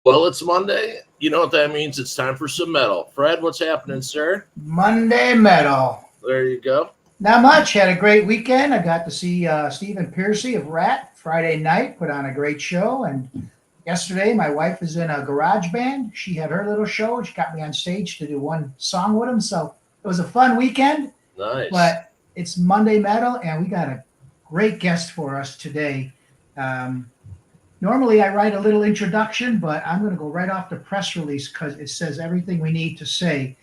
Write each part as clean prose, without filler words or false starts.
Well, it's Monday. You know what that means. It's time for some metal. Fred, what's happening, sir? Monday Metal. There you go. Not much. Had a great weekend. I got to see Stephen Piercy of Rat Friday night, put on a great show. And yesterday, my wife is in a garage band. She had her little show, and she got me on stage to do one song with him. So it was a fun weekend, Nice. but it's Monday Metal, and we got a great guest for us today. Um, Normally, I write a little introduction, but I'm going to go right off the press release because it says everything we need to say.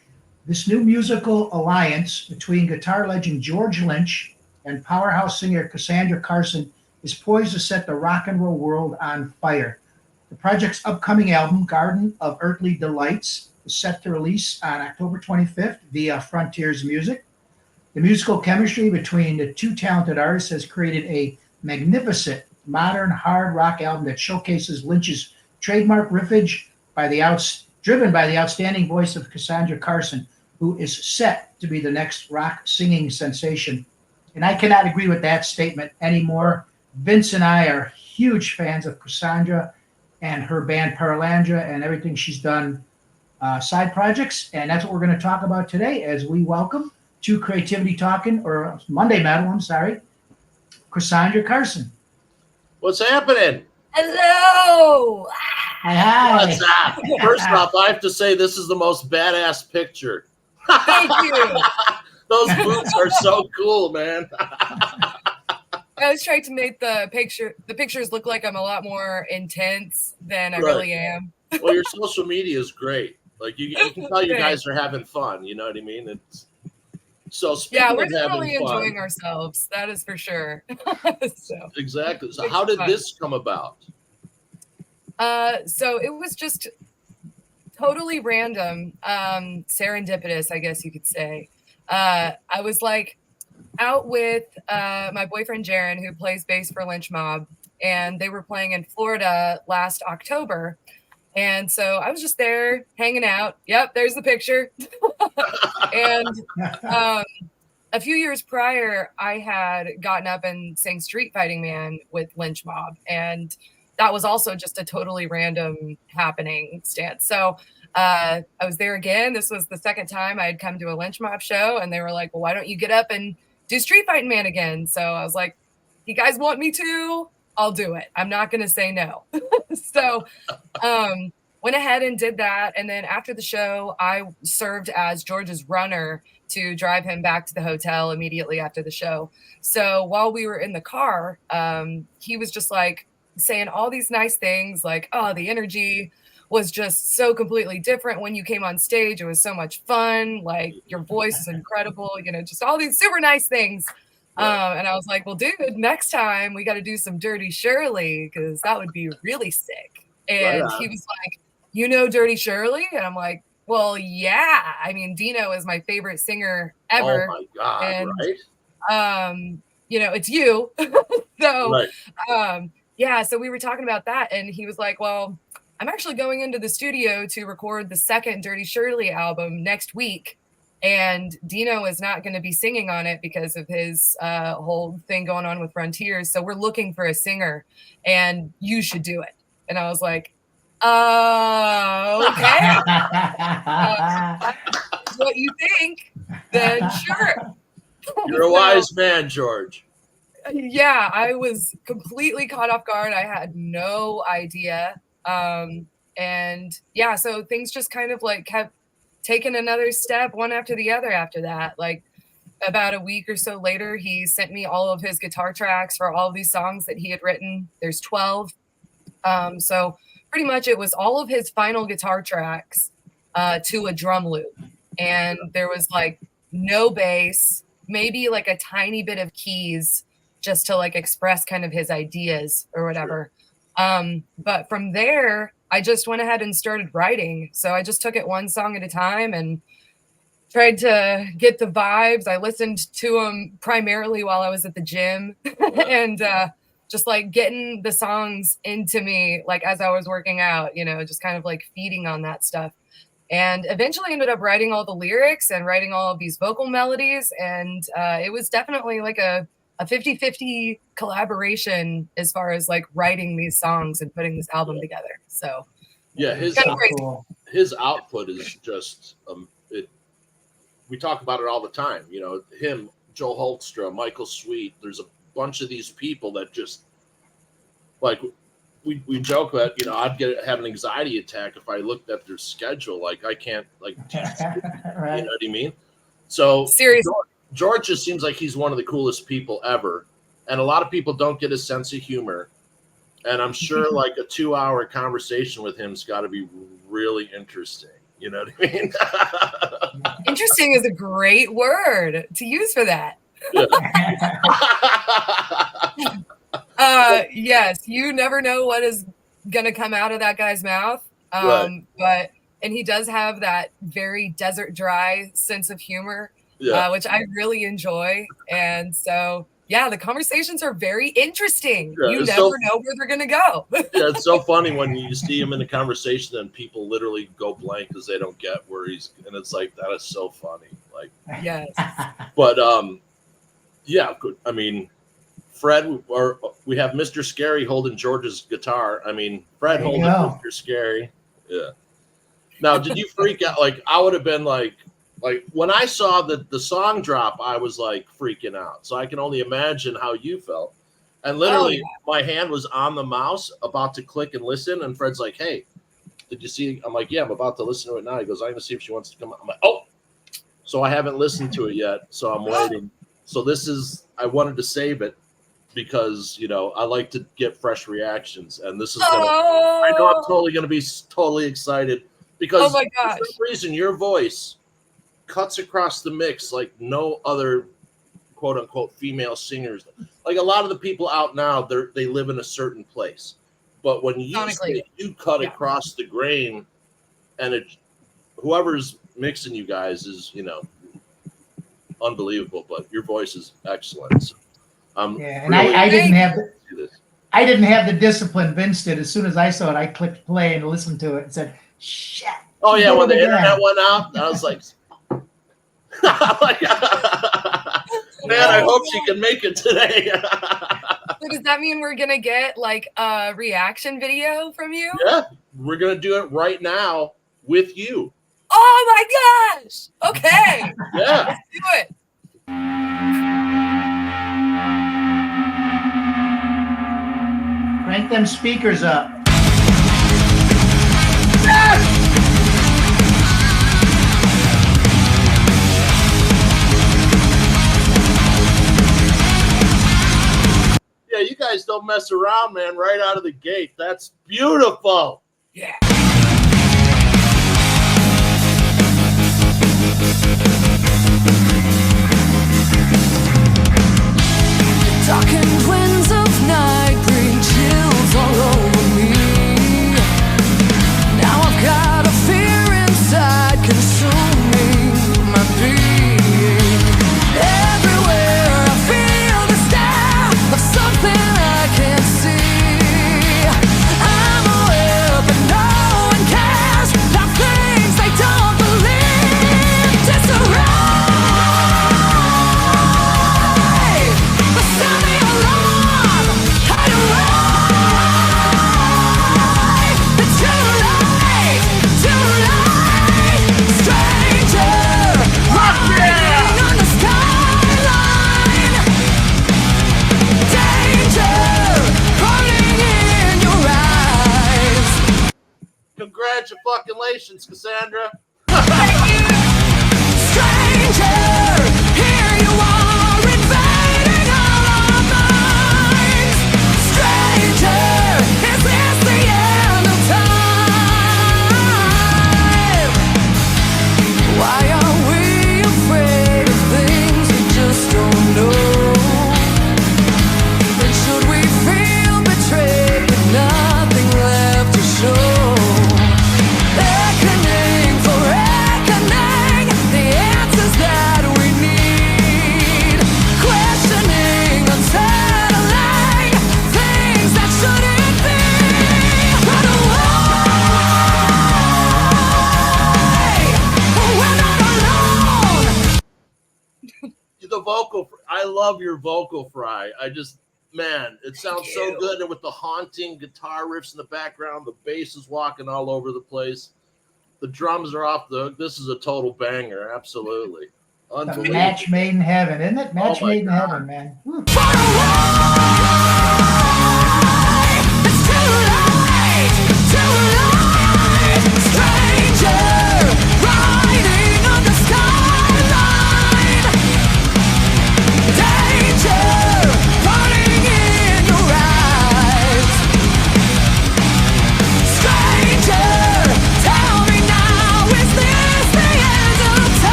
This new musical alliance between guitar legend George Lynch and powerhouse singer Casandra Carson is poised to set the rock and roll world on fire. The project's upcoming album, Garden of Earthly Delights, is set to release on October 25th via Frontiers Music. The musical chemistry between the two talented artists has created a magnificent modern hard rock album that showcases Lynch's trademark riffage driven by the outstanding voice of Cassandra Carson, who is set to be the next rock singing sensation. And I cannot agree with that statement anymore. Vince and I are huge fans of Cassandra and her band Paralandra and everything she's done side projects. And that's what we're going to talk about today as we welcome to Creativity Talking, or Monday Metal, I'm sorry, Cassandra Carson. What's happening? Hello. Hi, What's up? First off, I have to say this is the most badass picture. Thank you. Those boots are so cool, man. I was trying to make the pictures look like I'm a lot more intense than I Right. really am. Well, your social media is great. Like you can tell you Thanks. guys are having fun. You know what I mean? So Yeah, speaking we're of having definitely fun, enjoying ourselves. That is for sure. So, exactly. So how did this come about? so it was just totally random, serendipitous, I guess you could say. I was like out with my boyfriend Jaron, who plays bass for Lynch Mob, and they were playing in Florida last October. And so I was just there hanging out. Yep, there's the picture. And a few years prior, I had gotten up and sang Street Fighting Man with Lynch Mob. And that was also just a totally random happening stance. So I was there again. This was the second time I had come to a Lynch Mob show. And they were like, well, why don't you get up and do Street Fighting Man again? So I was like, you guys want me to? I'll do it. I'm not going to say no. So went ahead and did that. And then after the show, I served as George's runner to drive him back to the hotel immediately after the show. So while we were in the car, he was just like saying all these nice things like, oh, the energy was just so completely different when you came on stage. It was so much fun. Like your voice is incredible, just all these super nice things. And I was like, well, dude, next time we got to do some Dirty Shirley because that would be really sick. And Right on. he was like, Dirty Shirley? And I'm like, well, yeah. I mean, Dino is my favorite singer ever. Oh my God! And, Right? It's you. So, Right. yeah, so we were talking about that. And he was like, well, I'm actually going into the studio to record the second Dirty Shirley album next week. And Dino is not going to be singing on it because of his whole thing going on with Frontiers. So we're looking for a singer and you should do it. And I was like, okay. What you think, then sure. You're a wise man, George. Yeah, I was completely caught off guard. I had no idea. And yeah, so things just kind of like kept taking another step one after the other after that. Like about a week or so later, he sent me all of his guitar tracks for all of these songs that he had written. There's 12. So pretty much it was all of his final guitar tracks to a drum loop. And there was like no bass, maybe like a tiny bit of keys just to like express kind of his ideas or whatever. But from there, I just went ahead and started writing. So I just took it one song at a time and tried to get the vibes. I listened to them primarily while I was at the gym and just like getting the songs into me, like as I was working out, just kind of like feeding on that stuff. And eventually ended up writing all the lyrics and writing all of these vocal melodies. And it was definitely like a 50-50 collaboration as far as like writing these songs and putting this album together. So Yeah, It's so cool. his output is just we talk about it all the time. You know, him, Joel Holtstra, Michael Sweet. There's a bunch of these people that just like we joke that, you know, I'd have an anxiety attack if I looked at their schedule. Like I can't like Right. you know what I mean? So Seriously. George just seems like he's one of the coolest people ever. And a lot of people don't get his sense of humor. And I'm sure like a 2-hour conversation with him's got to be really interesting. You know what I mean? Interesting is a great word to use for that. Yes, you never know what is gonna come out of that guy's mouth. Right. But he does have that very desert dry sense of humor, which I really enjoy. And so yeah, the conversations are very interesting. Yeah, you never know where they're gonna go. Yeah, it's so funny when you see him in the conversation and people literally go blank because they don't get where he's, and it's like that is so funny. Like, yes. But yeah, I mean, Fred, or we have Mr. Scary holding George's guitar. I mean, Fred holding Mr. Scary. Yeah. Now, did you freak out? Like, I would have been like when I saw the song drop, I was like freaking out. So I can only imagine how you felt. And literally, my hand was on the mouse, about to click and listen. And Fred's like, "Hey, did you see?" I'm like, "Yeah, I'm about to listen to it now." He goes, "I'm gonna see if she wants to come out." I'm like, "Oh." So I haven't listened to it yet, so I'm waiting. So I wanted to save it because, you know, I like to get fresh reactions, and this is I know I'm totally gonna be totally excited because oh my gosh. for some reason your voice cuts across the mix like no other quote unquote female singers. Like a lot of the people out now, they live in a certain place, but when you cut across the grain, and whoever's mixing you guys is, you know, unbelievable. But your voice is excellent. So, and really I didn't have the discipline Vince did. As soon as I saw it, I clicked play and listened to it and said, "Shit." Oh yeah, when the internet went out, I was like, man, I hope she can make it today. So does that mean we're gonna get like a reaction video from you? Yeah, we're gonna do it right now with you. Oh my gosh! Okay. Yeah. Let's do it. Crank them speakers up. Yes! Yeah, you guys don't mess around, man, right out of the gate. That's beautiful. Yeah. Talking winds of night bring chills all over me. Now I've got a fear inside consuming my being. Everywhere I feel the stare of something I can't see. I'm aware but no one cares. Now things they don't believe. Disarray. Congratulations, Cassandra. Stranger, here you are invading all our minds. Stranger, is this the end of time? Why are we afraid of things we just don't know? And should we feel betrayed with nothing left to show? The vocal, I love your vocal fry. I just, Man, it sounds so good. And with the haunting guitar riffs in the background, the bass is walking all over the place. The drums are off the hook. This is a total banger. Absolutely. A match made in heaven, isn't it? Match made in heaven, man. Woo.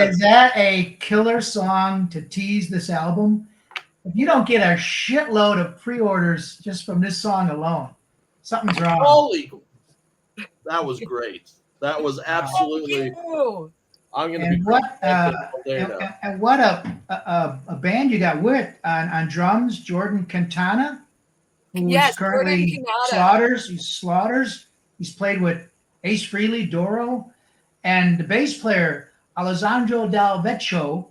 Is that a killer song to tease this album? If you don't get a shitload of pre-orders just from this song alone, something's wrong. Holy, that was great. That was absolutely. I'm gonna be. What a band you got with on drums, Jordan Quintana, who's currently Slaughters. He's played with Ace Frehley, Doro, and the bass player Alessandro Del Vecchio,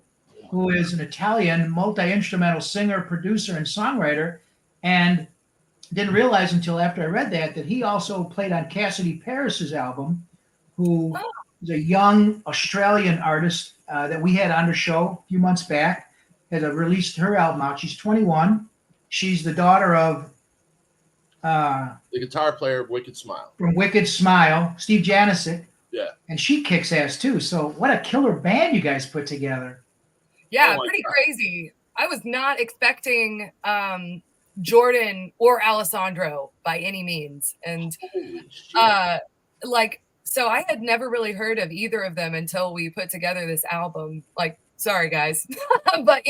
who is an Italian multi-instrumental singer, producer, and songwriter, and didn't realize until after I read that he also played on Cassidy Paris's album, who is a young Australian artist that we had on the show a few months back, has released her album out. She's 21. She's the daughter of the guitar player of Wicked Smile. From Wicked Smile, Steve Janicic. Yeah. And she kicks ass too. So what a killer band you guys put together. Yeah, pretty crazy. I was not expecting Jordan or Alessandro by any means. And so I had never really heard of either of them until we put together this album. Like, sorry guys. But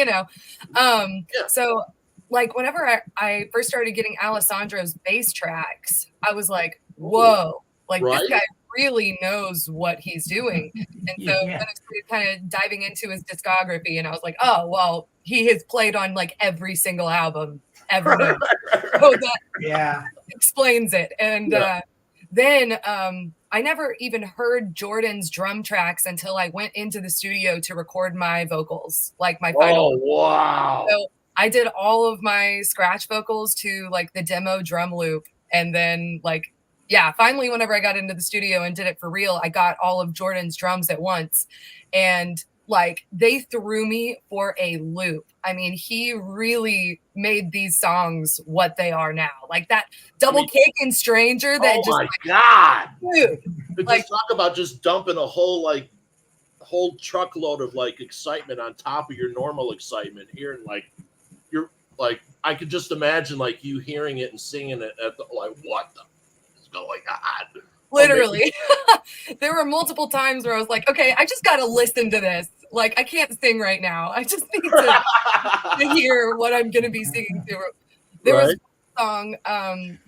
so like whenever I first started getting Alessandro's bass tracks, I was like, whoa, like this guy really knows what he's doing. And so then I started kind of diving into his discography, and I was like, oh, well, he has played on like every single album ever known. So that explains it. And then I never even heard Jordan's drum tracks until I went into the studio to record my vocals, like my final. Oh, wow. So I did all of my scratch vocals to like the demo drum loop. And then like, yeah, finally, whenever I got into the studio and did it for real, I got all of Jordan's drums at once. And like they threw me for a loop. I mean, he really made these songs what they are now. Like that double kick in Stranger that oh just my God. Dude, Like, just talk about just dumping a whole truckload of like excitement on top of your normal excitement here, and like you're like I could just imagine like you hearing it and singing it at the like what the is going on. literally. There were multiple times where I was like, okay, I just gotta listen to this. Like I can't sing right now. I just need to hear what I'm gonna be singing to. There was a song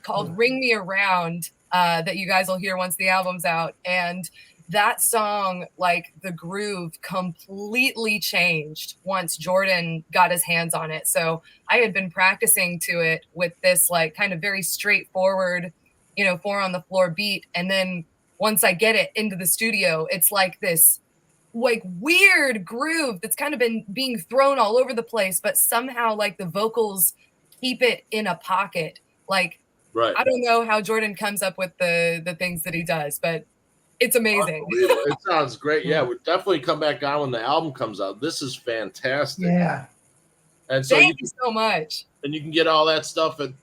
called Ring Me Around that you guys will hear once the album's out. And that song, like the groove completely changed once Jordan got his hands on it. So I had been practicing to it with this like kind of very straightforward, 4 on the floor beat. And then once I get it into the studio, it's like this like weird groove that's kind of been being thrown all over the place, but somehow like the vocals keep it in a pocket. Like, I don't know how Jordan comes up with the things that he does, but it's amazing. It sounds great. Yeah, we'll definitely come back on when the album comes out. This is fantastic. Yeah. And so thank you so much. And you can get all that stuff and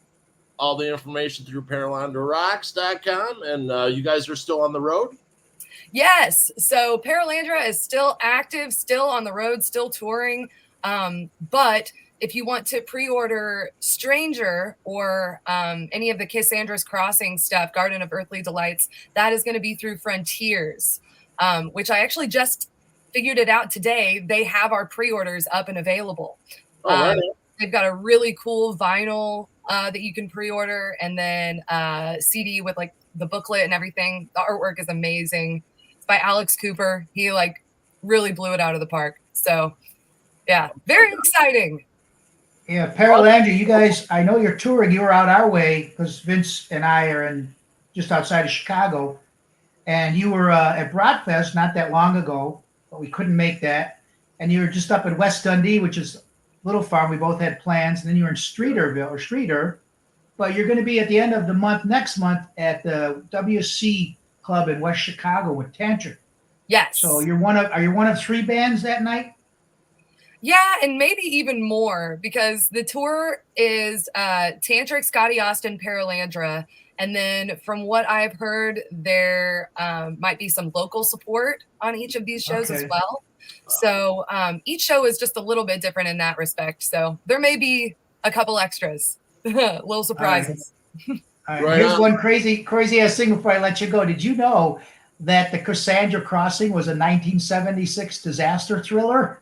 all the information through ParalandraRocks.com. And you guys are still on the road? Yes. So Paralandra is still active, still on the road, still touring. But if you want to pre-order Stranger or any of the Cassandra's Crossing stuff, Garden of Earthly Delights, that is going to be through Frontiers, which I actually just figured it out today. They have our pre-orders up and available. They've got a really cool vinyl that you can pre-order, and then CD with like the booklet and everything. The artwork is amazing. It's by Alex Cooper. He like really blew it out of the park. So yeah, very exciting. Yeah, Paralandra, you guys, I know you're touring. You were out our way because Vince and I are in just outside of Chicago. And you were at Broadfest not that long ago, but we couldn't make that. And you were just up in West Dundee, which is a little far. We both had plans. And then you were in Streeter. But you're going to be at the end of the month, next month, at the WC Club in West Chicago with Tantric. Yes. So are you one of 3 bands that night? Yeah, and maybe even more, because the tour is Tantric, Scotty Austin, Paralandra, and then from what I've heard, there might be some local support on each of these shows as well. So each show is just a little bit different in that respect. So there may be a couple extras, little surprises. All right. Here's one crazy ass thing before I let you go. Did you know that the Casandra Crossing was a 1976 disaster thriller?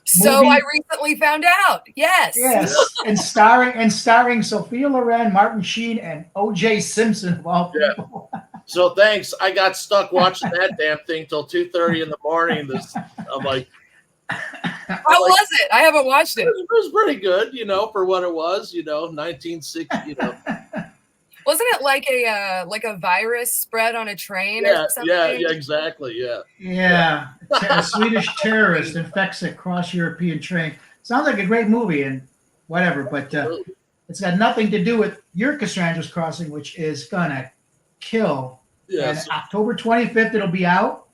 So movie? I recently found out. Yes. And starring Sophia Loren, Martin Sheen, and O.J. Simpson of all people. So thanks. I got stuck watching that damn thing till 2:30 in the morning. I'm like, how was it? I haven't watched it. It was pretty good, for what it was, 1960, Wasn't it like a virus spread on a train or something? Yeah, exactly. Yeah. A Swedish terrorist infects a cross-European train. Sounds like a great movie and whatever, but it's got nothing to do with your Cassandra's Crossing, which is gonna kill. Yes. And October 25th, it'll be out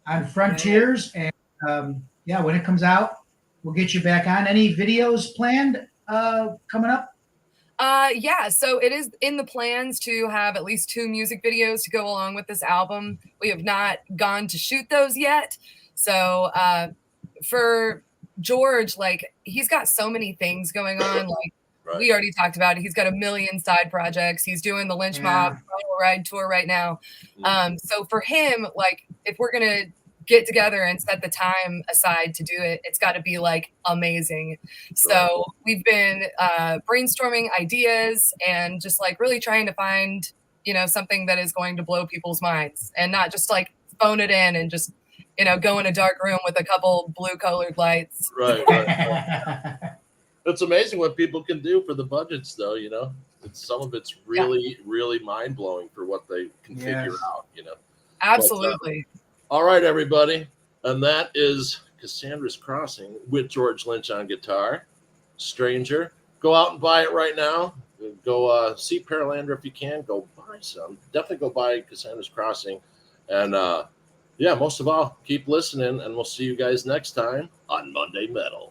on Frontiers. And when it comes out, we'll get you back on. Any videos planned coming up? Yeah, so it is in the plans to have at least 2 music videos to go along with this album. We have not gone to shoot those yet. So for George, like he's got so many things going on. Like we already talked about it. He's got a million side projects. He's doing the Lynch Mob Final Ride tour right now. So for him, like if we're gonna get together and set the time aside to do it, it's got to be like amazing. So we've been brainstorming ideas and just like really trying to find something that is going to blow people's minds and not just like phone it in and just go in a dark room with a couple blue colored lights. Right. It's amazing what people can do for the budgets though. Some of it's really really mind-blowing for what they can figure out. Absolutely. All right, everybody. And that is Cassandra's Crossing with George Lynch on guitar, stranger. Go out and buy it right now. Go see Paralandra if you can. Go buy some. Definitely go buy Cassandra's Crossing. And yeah, most of all, keep listening, and we'll see you guys next time on Monday Metal.